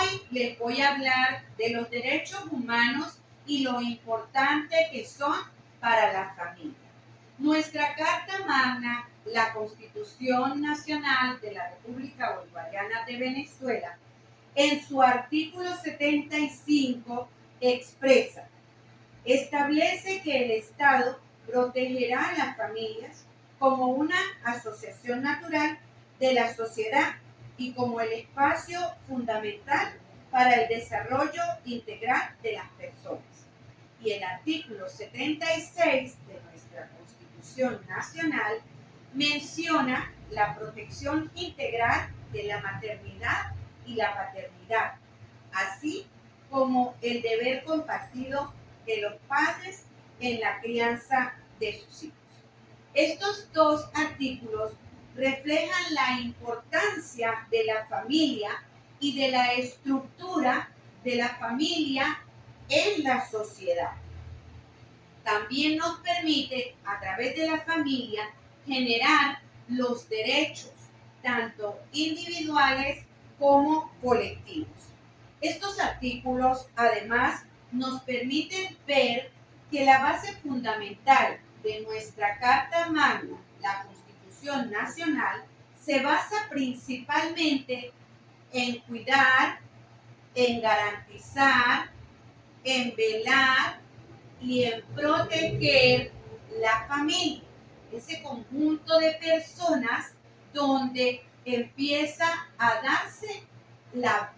Hoy les voy a hablar de los derechos humanos y lo importante que son para la familia. Nuestra Carta Magna, la Constitución Nacional de la República Bolivariana de Venezuela, en su artículo 75 establece que el Estado protegerá a las familias como una asociación natural de la sociedad y como el espacio fundamental para el desarrollo integral de las personas. Y el artículo 76 de nuestra Constitución Nacional menciona la protección integral de la maternidad y la paternidad, así como el deber compartido de los padres en la crianza de sus hijos. Estos dos artículos reflejan la importancia de la familia y de la estructura de la familia en la sociedad. También nos permite, a través de la familia, generar los derechos, tanto individuales como colectivos. Estos artículos, además, nos permiten ver que la base fundamental de nuestra Carta Magna, la Constitución Nacional, se basa principalmente en cuidar, en garantizar, en velar y en proteger la familia, ese conjunto de personas donde empieza a darse la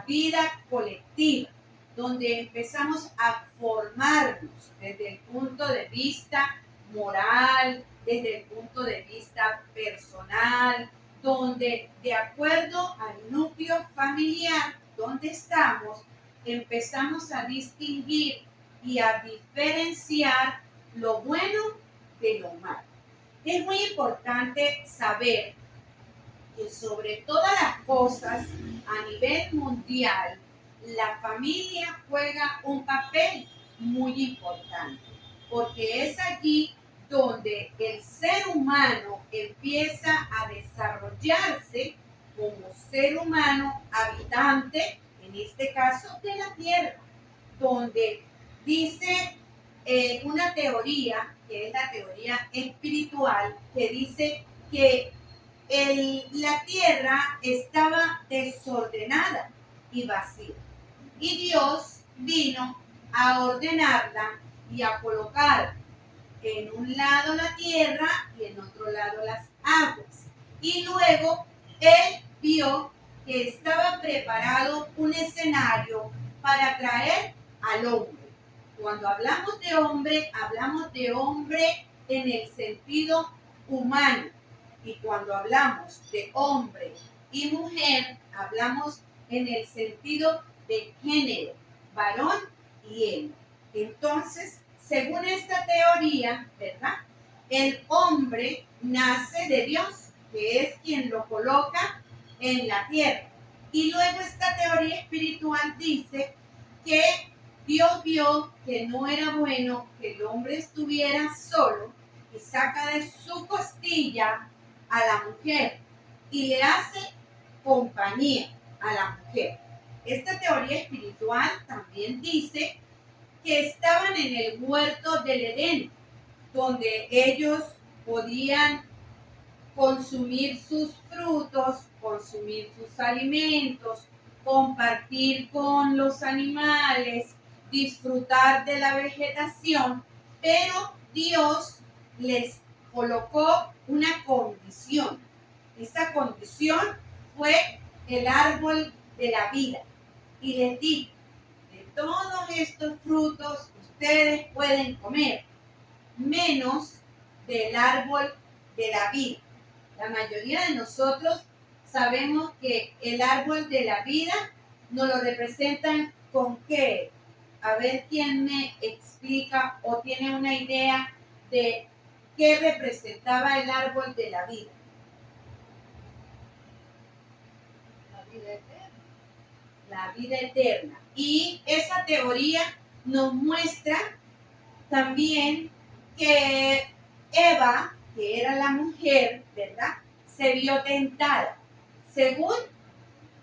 vida colectiva, donde empezamos a formarnos desde el punto de vista moral, desde el punto de vista personal, donde de acuerdo al núcleo familiar donde estamos, empezamos a distinguir y a diferenciar lo bueno de lo malo. Es muy importante saber que sobre todas las cosas a nivel mundial, la familia juega un papel muy importante, porque es allí donde el ser humano empieza a desarrollarse como ser humano habitante, en este caso de la tierra, donde dice una teoría, que es la teoría espiritual, que dice que la tierra estaba desordenada y vacía. Y Dios vino a ordenarla y a colocar en un lado la tierra y en otro lado las aguas. Y luego Él vio que estaba preparado un escenario para traer al hombre. Cuando hablamos de hombre en el sentido humano. Y cuando hablamos de hombre y mujer, hablamos en el sentido de género, varón y hembra. Entonces, según esta teoría, ¿verdad? El hombre nace de Dios, que es quien lo coloca en la tierra. Y luego esta teoría espiritual dice que Dios vio que no era bueno que el hombre estuviera solo y saca de su costilla a la mujer y le hace compañía a la mujer. Esta teoría espiritual también dice que estaban en el huerto del Edén, donde ellos podían consumir sus frutos, consumir sus alimentos, compartir con los animales, disfrutar de la vegetación, pero Dios les colocó una condición. Esa condición fue el árbol de la vida. Y les dijo, de todos estos frutos ustedes pueden comer, menos del árbol de la vida. La mayoría de nosotros sabemos que el árbol de la vida nos lo representan con qué. A ver quién me explica o tiene una idea de qué representaba el árbol de la vida. La vida eterna. La vida eterna. Y esa teoría nos muestra también que Eva, que era la mujer, ¿verdad?, se vio tentada. Según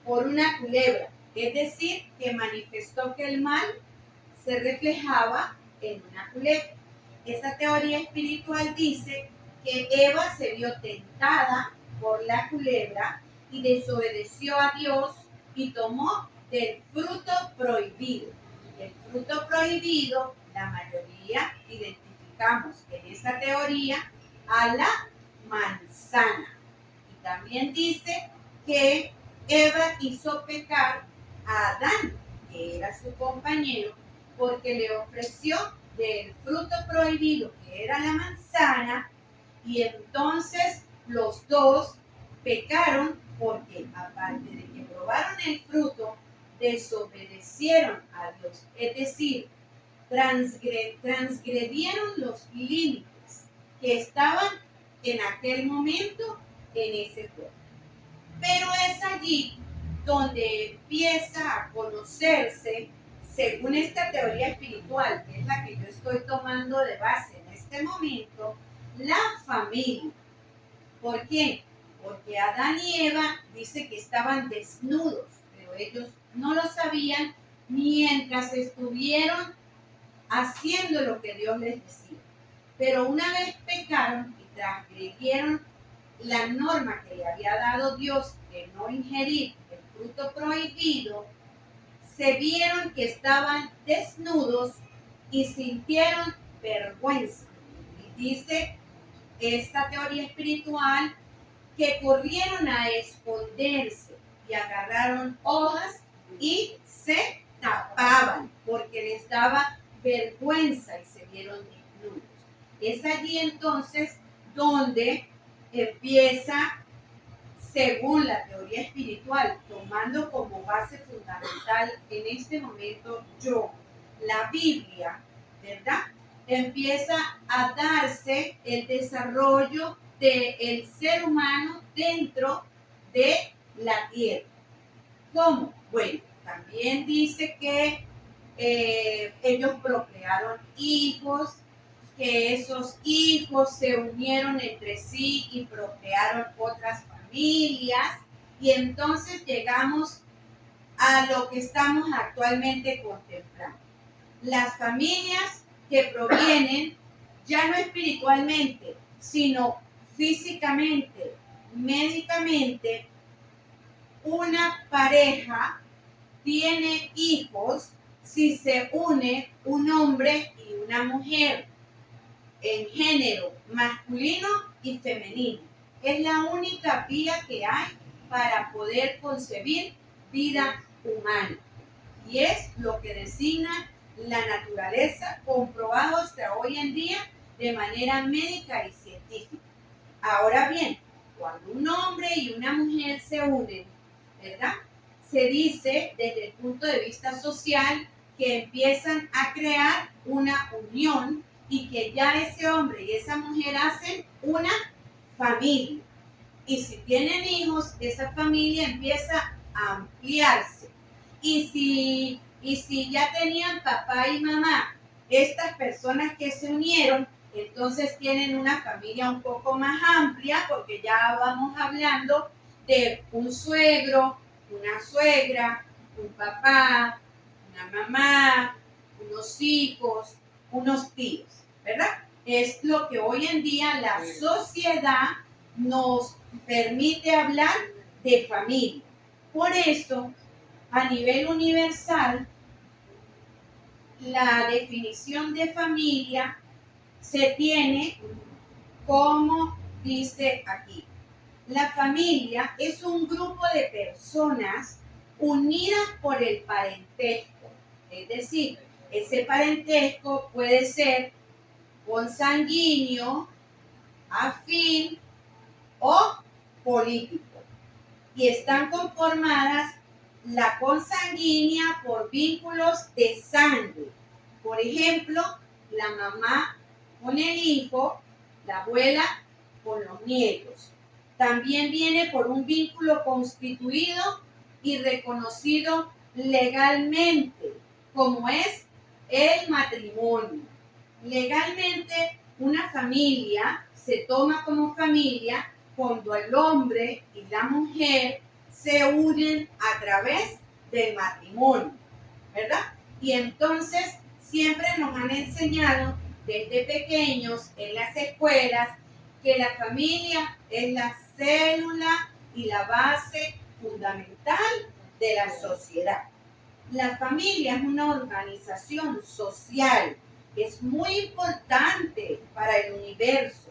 por una culebra, es decir, que manifestó que el mal se reflejaba en una culebra. Esta teoría espiritual dice que Eva se vio tentada por la culebra y desobedeció a Dios y tomó del fruto prohibido. El fruto prohibido, la mayoría identificamos en esta teoría a la manzana. Y también dice que Eva hizo pecar a Adán, que era su compañero, porque le ofreció del fruto prohibido, que era la manzana, y entonces los dos pecaron porque aparte de que probaron el fruto, desobedecieron a Dios, es decir, transgredieron los límites que estaban en aquel momento en ese cuerpo. Pero es allí donde empieza a conocerse, según esta teoría espiritual, que es la que yo estoy tomando de base en este momento, la familia. ¿Por qué? Porque Adán y Eva dice que estaban desnudos, pero ellos no lo sabían mientras estuvieron haciendo lo que Dios les decía. Pero una vez pecaron y transgredieron la norma que le había dado Dios de no ingerir el fruto prohibido, se vieron que estaban desnudos y sintieron vergüenza. Y dice esta teoría espiritual que corrieron a esconderse y agarraron hojas y se tapaban porque les daba vergüenza y se vieron desnudos. Es allí entonces donde empieza, según la teoría espiritual, tomando como base fundamental en este momento yo, la Biblia, ¿verdad? Empieza a darse el desarrollo del ser humano dentro de la tierra. ¿Cómo? Bueno, también dice que ellos procrearon hijos, que esos hijos se unieron entre sí y procrearon otras familias, y entonces llegamos a lo que estamos actualmente contemplando. Las familias que provienen ya no espiritualmente, sino físicamente, médicamente, una pareja tiene hijos si se une un hombre y una mujer en género masculino y femenino. Es la única vía que hay para poder concebir vida humana. Y es lo que designa la naturaleza, comprobado hasta hoy en día de manera médica y científica. Ahora bien, cuando un hombre y una mujer se unen, ¿verdad? Se dice desde el punto de vista social que empiezan a crear una unión y que ya ese hombre y esa mujer hacen una familia. Y si tienen hijos, esa familia empieza a ampliarse. Y si ya tenían papá y mamá, estas personas que se unieron, entonces tienen una familia un poco más amplia, porque ya vamos hablando de un suegro, una suegra, un papá, una mamá, unos hijos, unos tíos, ¿verdad? Es lo que hoy en día la sociedad nos permite hablar de familia. Por eso, a nivel universal, la definición de familia se tiene como dice aquí. La familia es un grupo de personas unidas por el parentesco. Es decir, ese parentesco puede ser consanguíneo, afín o político. Y están conformadas la consanguínea por vínculos de sangre. Por ejemplo, la mamá con el hijo, la abuela con los nietos. También viene por un vínculo constituido y reconocido legalmente, como es el matrimonio. Legalmente, una familia se toma como familia cuando el hombre y la mujer se unen a través del matrimonio, ¿verdad? Y entonces siempre nos han enseñado desde pequeños en las escuelas que la familia es la célula y la base fundamental de la sociedad. La familia es una organización social, es muy importante para el universo.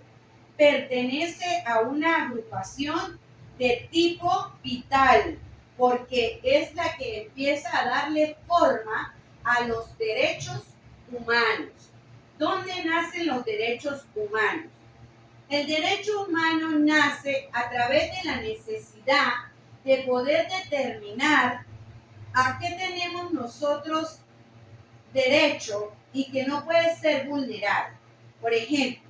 Pertenece a una agrupación de tipo vital, porque es la que empieza a darle forma a los derechos humanos. ¿Dónde nacen los derechos humanos? El derecho humano nace a través de la necesidad de poder determinar a qué tenemos nosotros derecho y que no puede ser vulnerado. Por ejemplo,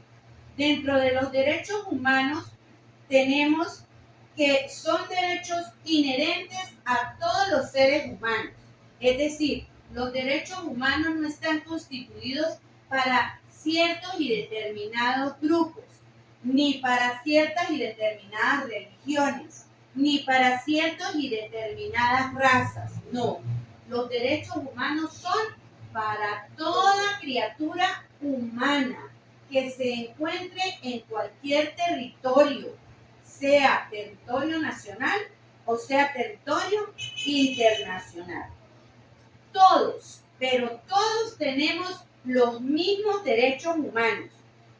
dentro de los derechos humanos tenemos que son derechos inherentes a todos los seres humanos. Es decir, los derechos humanos no están constituidos para ciertos y determinados grupos, ni para ciertas y determinadas religiones, ni para ciertas y determinadas razas. No, los derechos humanos son para toda criatura humana que se encuentre en cualquier territorio, sea territorio nacional o sea territorio internacional. Todos, pero todos tenemos los mismos derechos humanos,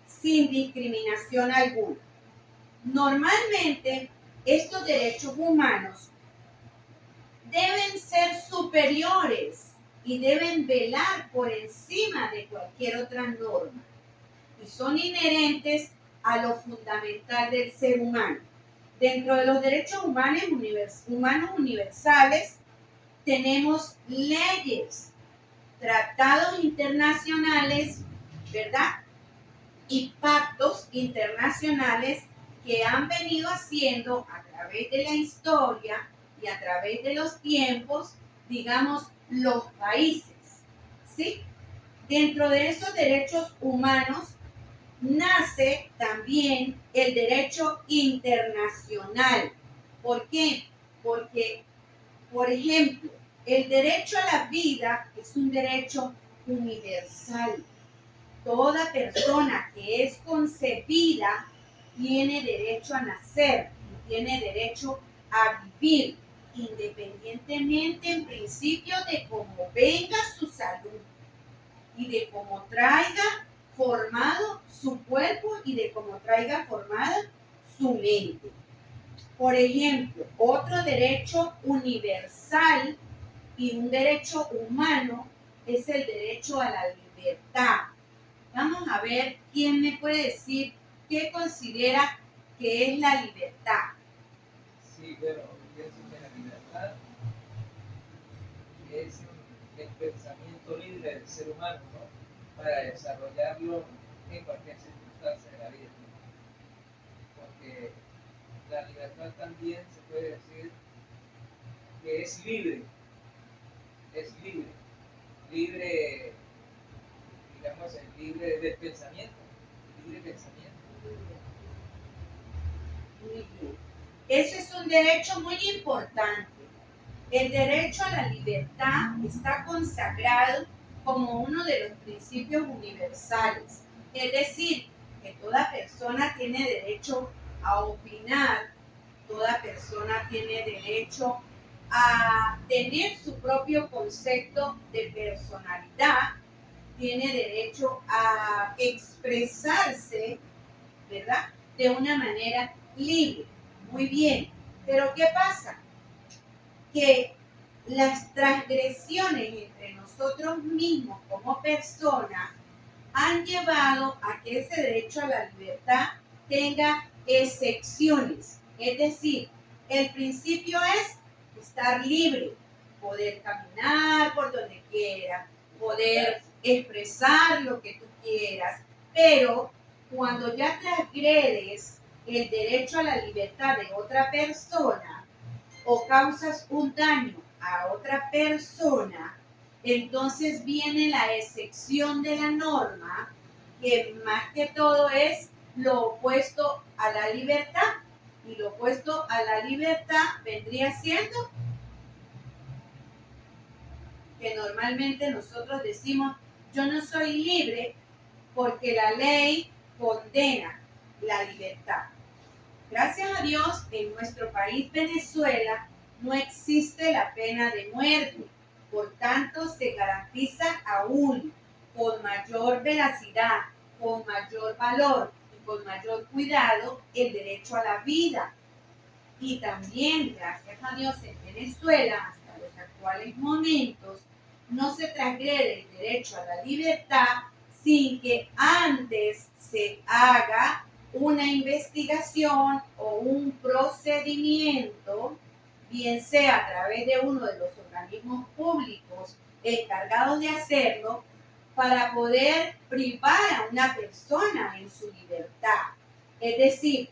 sin discriminación alguna. Normalmente, estos derechos humanos deben ser superiores y deben velar por encima de cualquier otra norma. Y son inherentes a lo fundamental del ser humano. Dentro de los derechos humanos universales tenemos leyes, tratados internacionales, ¿verdad? Y pactos internacionales que han venido haciendo a través de la historia y a través de los tiempos, digamos, los países, ¿sí? Dentro de esos derechos humanos nace también el derecho internacional. ¿Por qué? Porque, por ejemplo, el derecho a la vida es un derecho universal. Toda persona que es concebida tiene derecho a nacer y tiene derecho a vivir, independientemente en principio de cómo venga su salud y de cómo traiga formado su cuerpo y de cómo traiga formada su mente. Por ejemplo, otro derecho universal y un derecho humano es el derecho a la libertad. Vamos a ver quién me puede decir qué considera que es la libertad. Sí, bueno, pienso que la libertad es el pensamiento libre del ser humano, ¿no? Para desarrollarlo en cualquier circunstancia de la vida. Porque la libertad también se puede decir que es libre, libre, digamos, libre del pensamiento, libre pensamiento. Muy bien. Ese es un derecho muy importante. El derecho a la libertad está consagrado como uno de los principios universales. Es decir, que toda persona tiene derecho a opinar, toda persona tiene derecho a tener su propio concepto de personalidad, tiene derecho a expresarse, ¿verdad? De una manera libre. Muy bien. Pero ¿qué pasa? Que las transgresiones entre nosotros mismos como personas han llevado a que ese derecho a la libertad tenga excepciones. Es decir, el principio es estar libre, poder caminar por donde quieras, poder expresar lo que tú quieras, pero cuando ya transgredes el derecho a la libertad de otra persona o causas un daño a otra persona, entonces viene la excepción de la norma, que más que todo es lo opuesto a la libertad. Y lo opuesto a la libertad vendría siendo que normalmente nosotros decimos, yo no soy libre porque la ley condena la libertad. Gracias a Dios, en nuestro país, Venezuela, no existe la pena de muerte. Por tanto, se garantiza aún con mayor veracidad, con mayor valor y con mayor cuidado el derecho a la vida. Y también, gracias a Dios, en Venezuela, hasta los actuales momentos, no se transgrede el derecho a la libertad sin que antes se haga una investigación o un procedimiento, bien sea a través de uno de los organismos públicos encargados de hacerlo, para poder privar a una persona en su libertad. Es decir,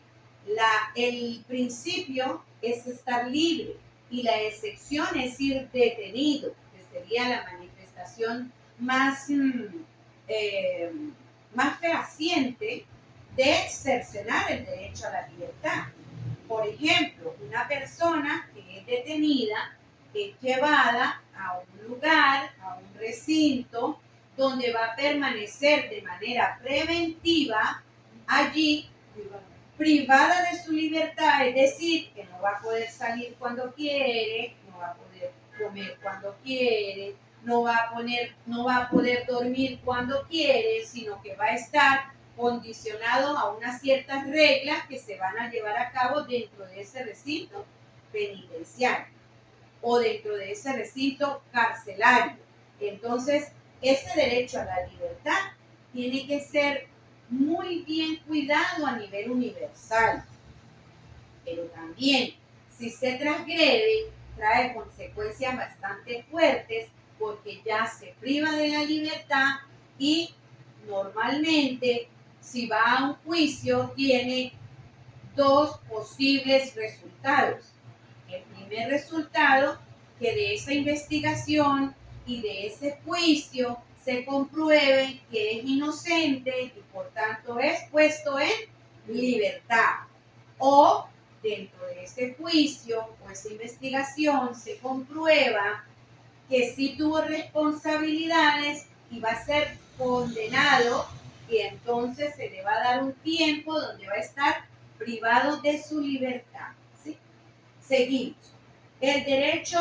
el principio es estar libre y la excepción es ir detenido, que sería la manifestación más, más fehaciente de cercenar el derecho a la libertad. Por ejemplo, una persona que es detenida es llevada a un lugar, a un recinto, donde va a permanecer de manera preventiva allí, privada de su libertad, es decir, que no va a poder salir cuando quiere, no va a poder comer cuando quiere, no va a poder dormir cuando quiere, sino que va a estar condicionado a unas ciertas reglas que se van a llevar a cabo dentro de ese recinto penitenciario o dentro de ese recinto carcelario. Entonces, ese derecho a la libertad tiene que ser muy bien cuidado a nivel universal. Pero también, si se transgrede, trae consecuencias bastante fuertes porque ya se priva de la libertad y normalmente, si va a un juicio, tiene dos posibles resultados. El primer resultado, que de esa investigación y de ese juicio se compruebe que es inocente y por tanto es puesto en libertad. O dentro de ese juicio o esa investigación se comprueba que sí tuvo responsabilidades y va a ser condenado, y entonces se le va a dar un tiempo donde va a estar privado de su libertad. ¿Sí? Seguimos. El derecho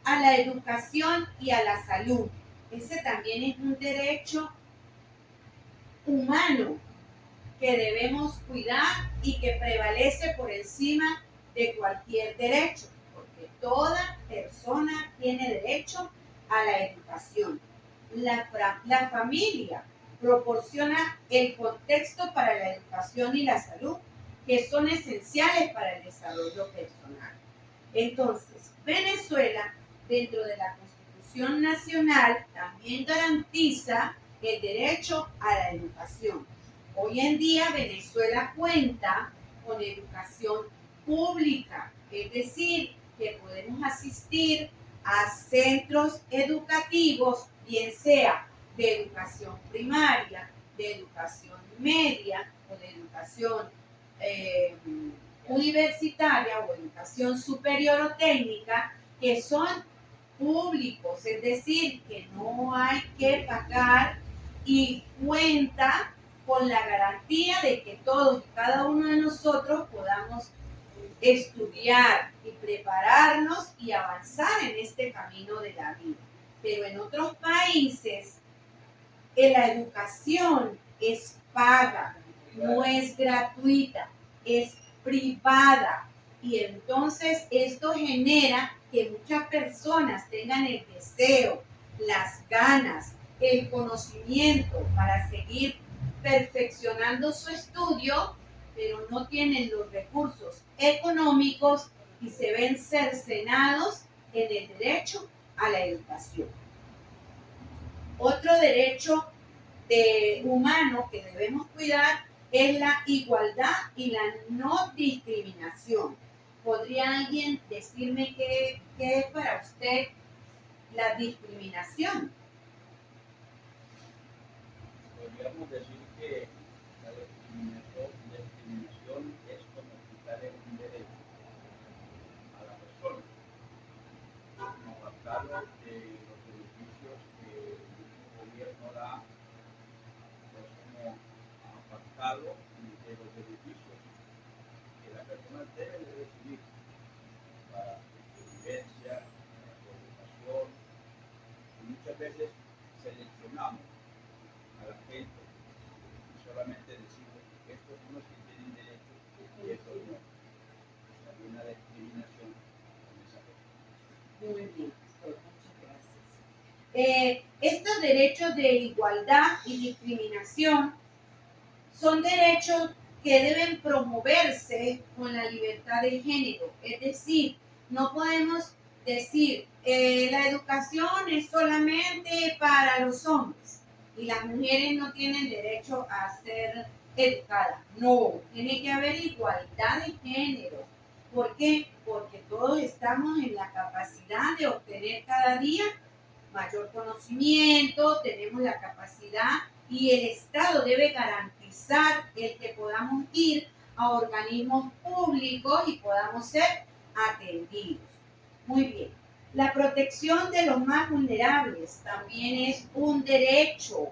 a la educación y a la salud. Ese también es un derecho humano que debemos cuidar y que prevalece por encima de cualquier derecho, porque toda persona tiene derecho a la educación. La familia proporciona el contexto para la educación y la salud, que son esenciales para el desarrollo personal. Entonces, Venezuela, dentro de la Constitución Nacional, también garantiza el derecho a la educación. Hoy en día Venezuela cuenta con educación pública, es decir, que podemos asistir a centros educativos, bien sea de educación primaria, de educación media o de educación universitaria o educación superior o técnica, que son públicos, es decir, que no hay que pagar y cuenta con la garantía de que todos y cada uno de nosotros podamos estudiar y prepararnos y avanzar en este camino de la vida. Pero en otros países la educación es paga, no es gratuita, es privada. Y entonces esto genera que muchas personas tengan el deseo, las ganas, el conocimiento para seguir perfeccionando su estudio, pero no tienen los recursos económicos y se ven cercenados en el derecho a la educación. Otro derecho humano que debemos cuidar es la igualdad y la no discriminación. ¿Podría alguien decirme qué es para usted la discriminación? Podríamos decir que la discriminación es como los beneficios que el mismo gobierno da, pues como apartado de los beneficios que la persona debe de recibir para su vivencia, para su educación. Y muchas veces seleccionamos a la gente y solamente decimos que estos son los que tienen derecho y estos no. Pues hay una discriminación con esa persona. Muy bien, pastor, muchas gracias. Estos derechos de igualdad y discriminación son derechos que deben promoverse con la libertad de género. Es decir, no podemos decir la educación es solamente para los hombres y las mujeres no tienen derecho a ser educadas. No, tiene que haber igualdad de género. ¿Por qué? Porque todos estamos en la capacidad de obtener cada día mayor conocimiento, tenemos la capacidad y el Estado debe garantizar el que podamos ir a organismos públicos y podamos ser atendidos. Muy bien. La protección de los más vulnerables también es un derecho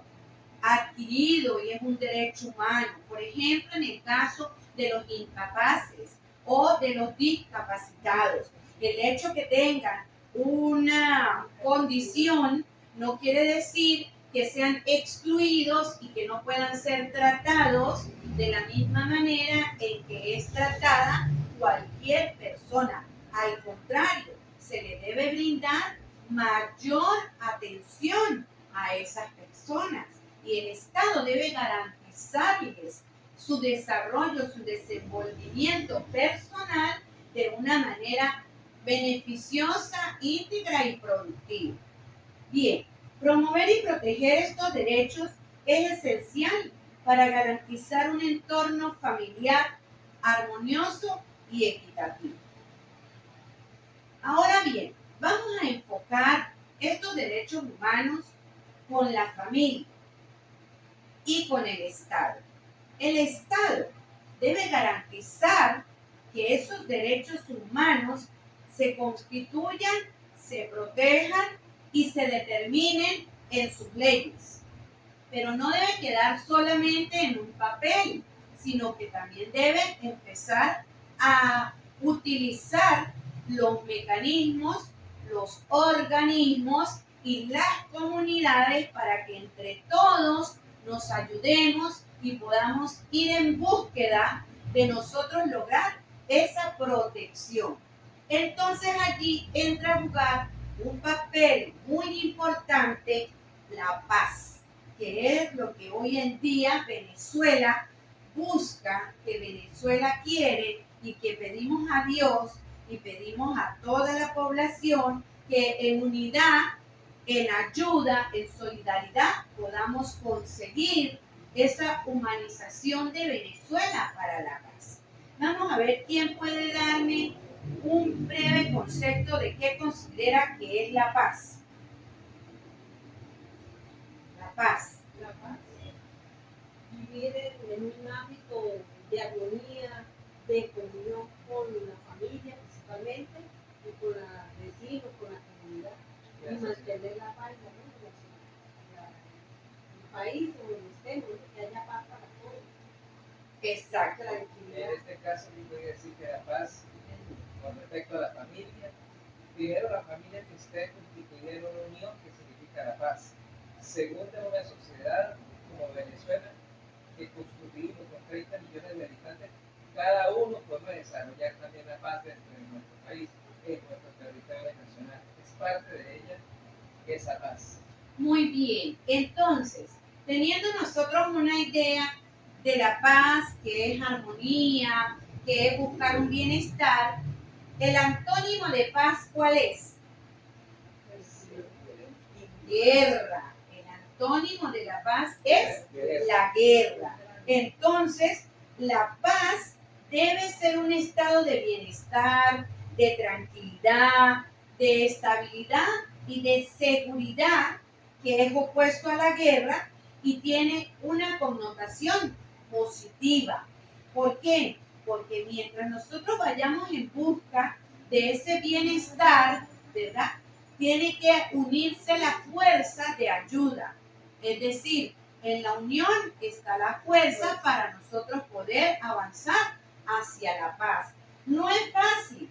adquirido y es un derecho humano. Por ejemplo, en el caso de los incapaces o de los discapacitados, el hecho que tengan una condición no quiere decir que sean excluidos y que no puedan ser tratados de la misma manera en que es tratada cualquier persona. Al contrario, se le debe brindar mayor atención a esas personas y el Estado debe garantizarles su desarrollo, su desenvolvimiento personal de una manera beneficiosa, íntegra y productiva. Bien, promover y proteger estos derechos es esencial para garantizar un entorno familiar armonioso y equitativo. Ahora bien, vamos a enfocar estos derechos humanos con la familia y con el Estado. El Estado debe garantizar que esos derechos humanos se constituyan, se protejan y se determinen en sus leyes. Pero no debe quedar solamente en un papel, sino que también debe empezar a utilizar los mecanismos, los organismos y las comunidades para que entre todos nos ayudemos y podamos ir en búsqueda de nosotros lograr esa protección. Entonces allí entra a jugar un papel muy importante la paz, que es lo que hoy en día Venezuela busca, que Venezuela quiere y que pedimos a Dios y pedimos a toda la población que en unidad, en ayuda, en solidaridad podamos conseguir esa humanización de Venezuela para la paz. Vamos a ver quién puede darme un breve concepto de qué considera que es la paz. La paz. La paz. Vivir en un ámbito de armonía, de comunión con la familia principalmente, y con los vecinos, con la comunidad, y mantener la paz, ¿no? El país donde estemos, que haya paz para todos. Exacto. En este caso, yo voy a decir que la paz, con respecto a la familia, primero la familia que esté constituida en una unión, que significa la paz. Segundo, en una sociedad como Venezuela, que constituimos con 30 millones de habitantes, cada uno puede desarrollar también la paz dentro de nuestro país, en nuestro territorio nacional. Es parte de ella esa paz. Muy bien. Entonces, teniendo nosotros una idea de la paz, que es armonía, que es buscar un bienestar, el antónimo de paz, ¿cuál es? Guerra. El antónimo de la paz es la guerra. Entonces, la paz debe ser un estado de bienestar, de tranquilidad, de estabilidad y de seguridad, que es opuesto a la guerra y tiene una connotación positiva. ¿Por qué? Porque mientras nosotros vayamos en busca de ese bienestar, ¿verdad? tiene que unirse la fuerza de ayuda. Es decir, en la unión está la fuerza para nosotros poder avanzar hacia la paz. No es fácil,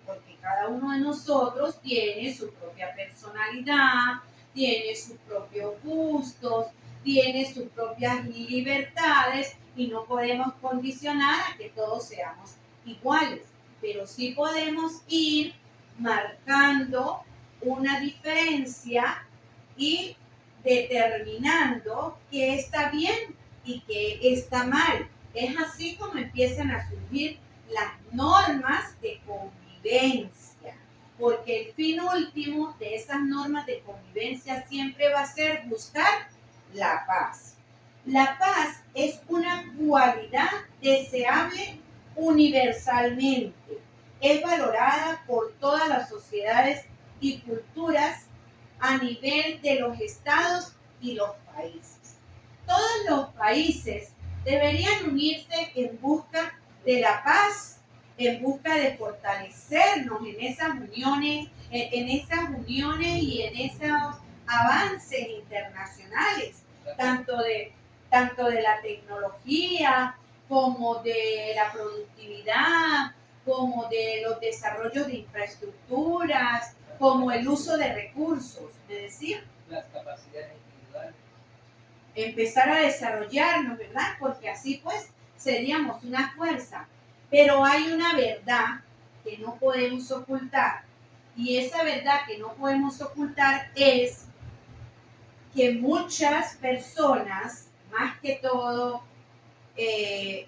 porque cada uno de nosotros tiene su propia personalidad, tiene sus propios gustos, tiene sus propias libertades y no podemos condicionar a que todos seamos iguales, pero sí podemos ir marcando una diferencia y determinando qué está bien y qué está mal. Es así como empiezan a surgir las normas de convivencia, porque el fin último de esas normas de convivencia siempre va a ser buscar la paz. La paz es una cualidad deseable universalmente. Es valorada por todas las sociedades y culturas a nivel de los estados y los países. Todos los países deberían unirse en busca de la paz, en busca de fortalecernos en esas uniones, y en esos avances internacionales, tanto de la tecnología como de la productividad, como de los desarrollos de infraestructuras, como el uso de recursos, ¿me decía? Las capacidades individuales. Empezar a desarrollarnos, ¿verdad? Porque así pues seríamos una fuerza. Pero hay una verdad que no podemos ocultar. Y esa verdad que no podemos ocultar es que muchas personas, más que todo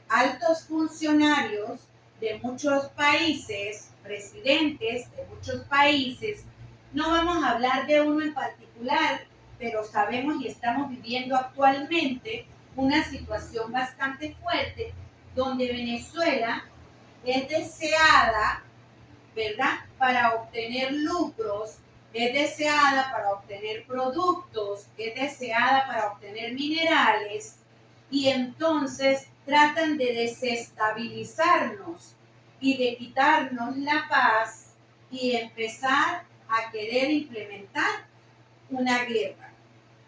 altos funcionarios de muchos países, presidentes de muchos países, no vamos a hablar de uno en particular, pero sabemos y estamos viviendo actualmente una situación bastante fuerte donde Venezuela es deseada, ¿verdad?, para obtener lucros, es deseada para obtener productos, es deseada para obtener minerales, y entonces tratan de desestabilizarnos y de quitarnos la paz y empezar a querer implementar una guerra.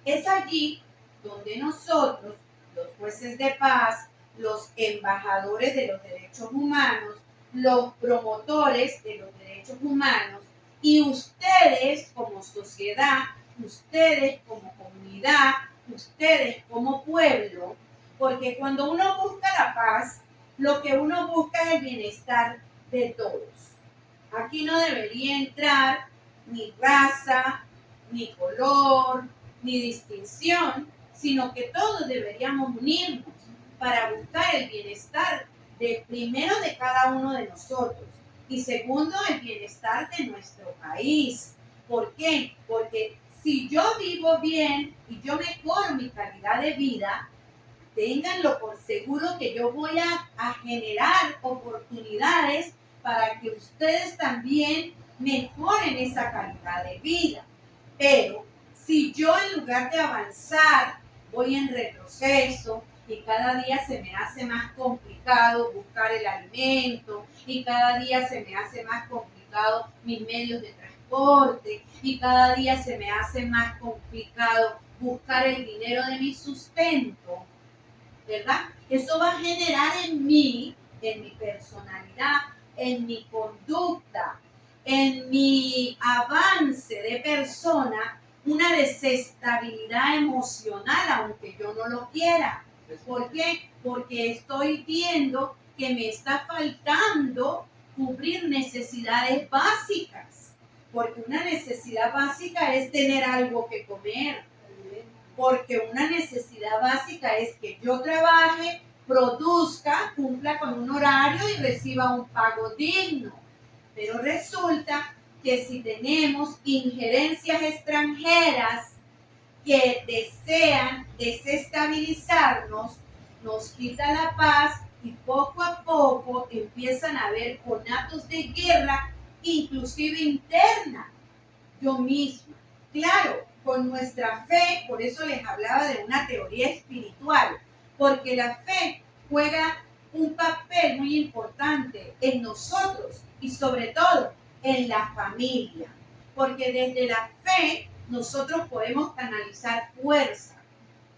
Es allí donde nosotros, los jueces de paz, los embajadores de los derechos humanos, los promotores de los derechos humanos y ustedes como sociedad, ustedes como comunidad, ustedes como pueblo, porque cuando uno busca la paz, lo que uno busca es el bienestar de todos. Aquí no debería entrar ni raza, ni color, ni distinción, sino que todos deberíamos unirnos para buscar el bienestar primero de cada uno de nosotros y segundo el bienestar de nuestro país. ¿Por qué? Porque si yo vivo bien y yo mejoro mi calidad de vida, ténganlo por seguro que yo voy a generar oportunidades para que ustedes también mejoren esa calidad de vida. Pero si yo en lugar de avanzar voy en retroceso y cada día se me hace más complicado buscar el alimento y cada día se me hace más complicado mis medios de transporte y cada día se me hace más complicado buscar el dinero de mi sustento, ¿verdad? Eso va a generar en mí, en mi personalidad, en mi conducta, en mi avance de persona, una desestabilidad emocional, aunque yo no lo quiera. ¿Por qué? Porque estoy viendo que me está faltando cubrir necesidades básicas. Porque una necesidad básica es tener algo que comer. Porque una necesidad básica es que yo trabaje, produzca, cumpla con un horario y reciba un pago digno. Pero resulta que si tenemos injerencias extranjeras que desean desestabilizarnos, nos quita la paz y poco a poco empiezan a haber conatos de guerra, inclusive interna. Yo misma, claro, con nuestra fe, por eso les hablaba de una teoría espiritual, porque la fe juega un papel muy importante en nosotros y sobre todo en la familia. porque desde la fe nosotros podemos canalizar fuerza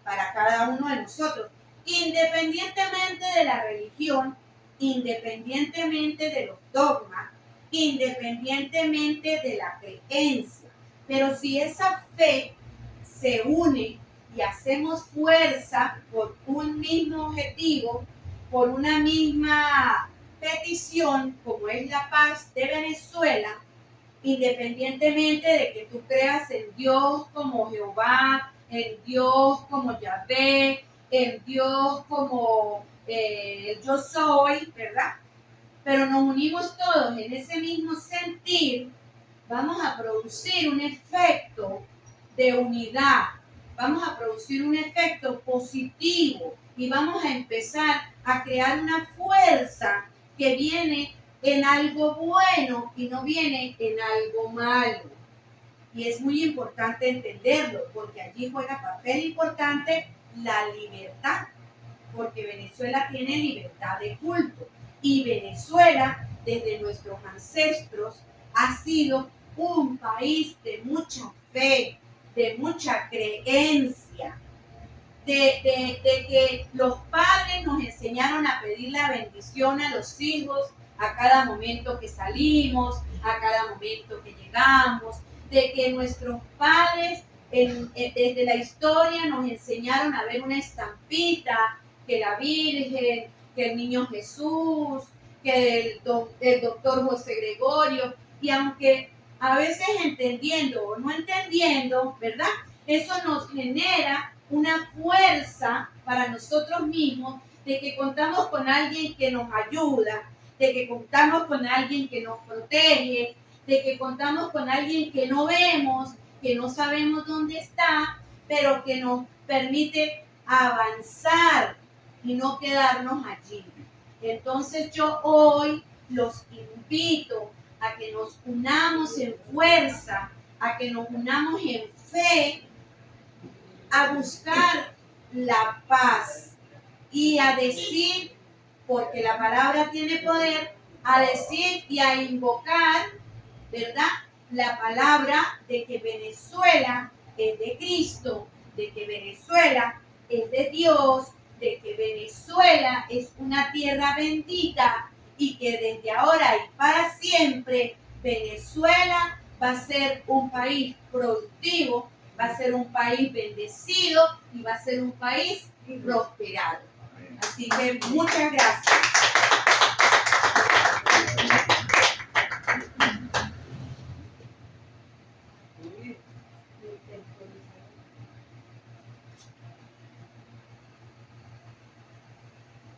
para cada uno de nosotros, independientemente de la religión, independientemente de los dogmas, independientemente de la creencia. Pero si esa fe se une y hacemos fuerza por un mismo objetivo, por una misma petición, como es la paz de Venezuela, independientemente de que tú creas en Dios como Jehová, en Dios como Yahvé, en Dios como yo soy, ¿verdad? Pero nos unimos todos en ese mismo sentir, vamos a producir un efecto de unidad, vamos a producir un efecto positivo y vamos a empezar a crear una fuerza que viene en algo bueno y no viene en algo malo. Y es muy importante entenderlo, porque allí juega papel importante la libertad, porque Venezuela tiene libertad de culto. Y Venezuela, desde nuestros ancestros, ha sido un país de mucha fe, de mucha creencia, de que los padres nos enseñaron a pedir la bendición a los hijos a cada momento que salimos, a cada momento que llegamos, de que nuestros padres desde la historia nos enseñaron a ver una estampita, que la Virgen, que el niño Jesús, que el doctor José Gregorio, y aunque a veces entendiendo o no entendiendo, ¿verdad? Eso nos genera una fuerza para nosotros mismos de que contamos con alguien que nos ayuda, de que contamos con alguien que nos protege, de que contamos con alguien que no vemos, que no sabemos dónde está, pero que nos permite avanzar y no quedarnos allí. Entonces yo hoy los invito a que nos unamos en fuerza, a que nos unamos en fe, a buscar la paz y a decir, porque la palabra tiene poder, a decir y a invocar, ¿verdad? La palabra de que Venezuela es de Cristo, de que Venezuela es de Dios, de que Venezuela es una tierra bendita y que desde ahora y para siempre Venezuela va a ser un país productivo, va a ser un país bendecido y va a ser un país prosperado. Así que muchas gracias.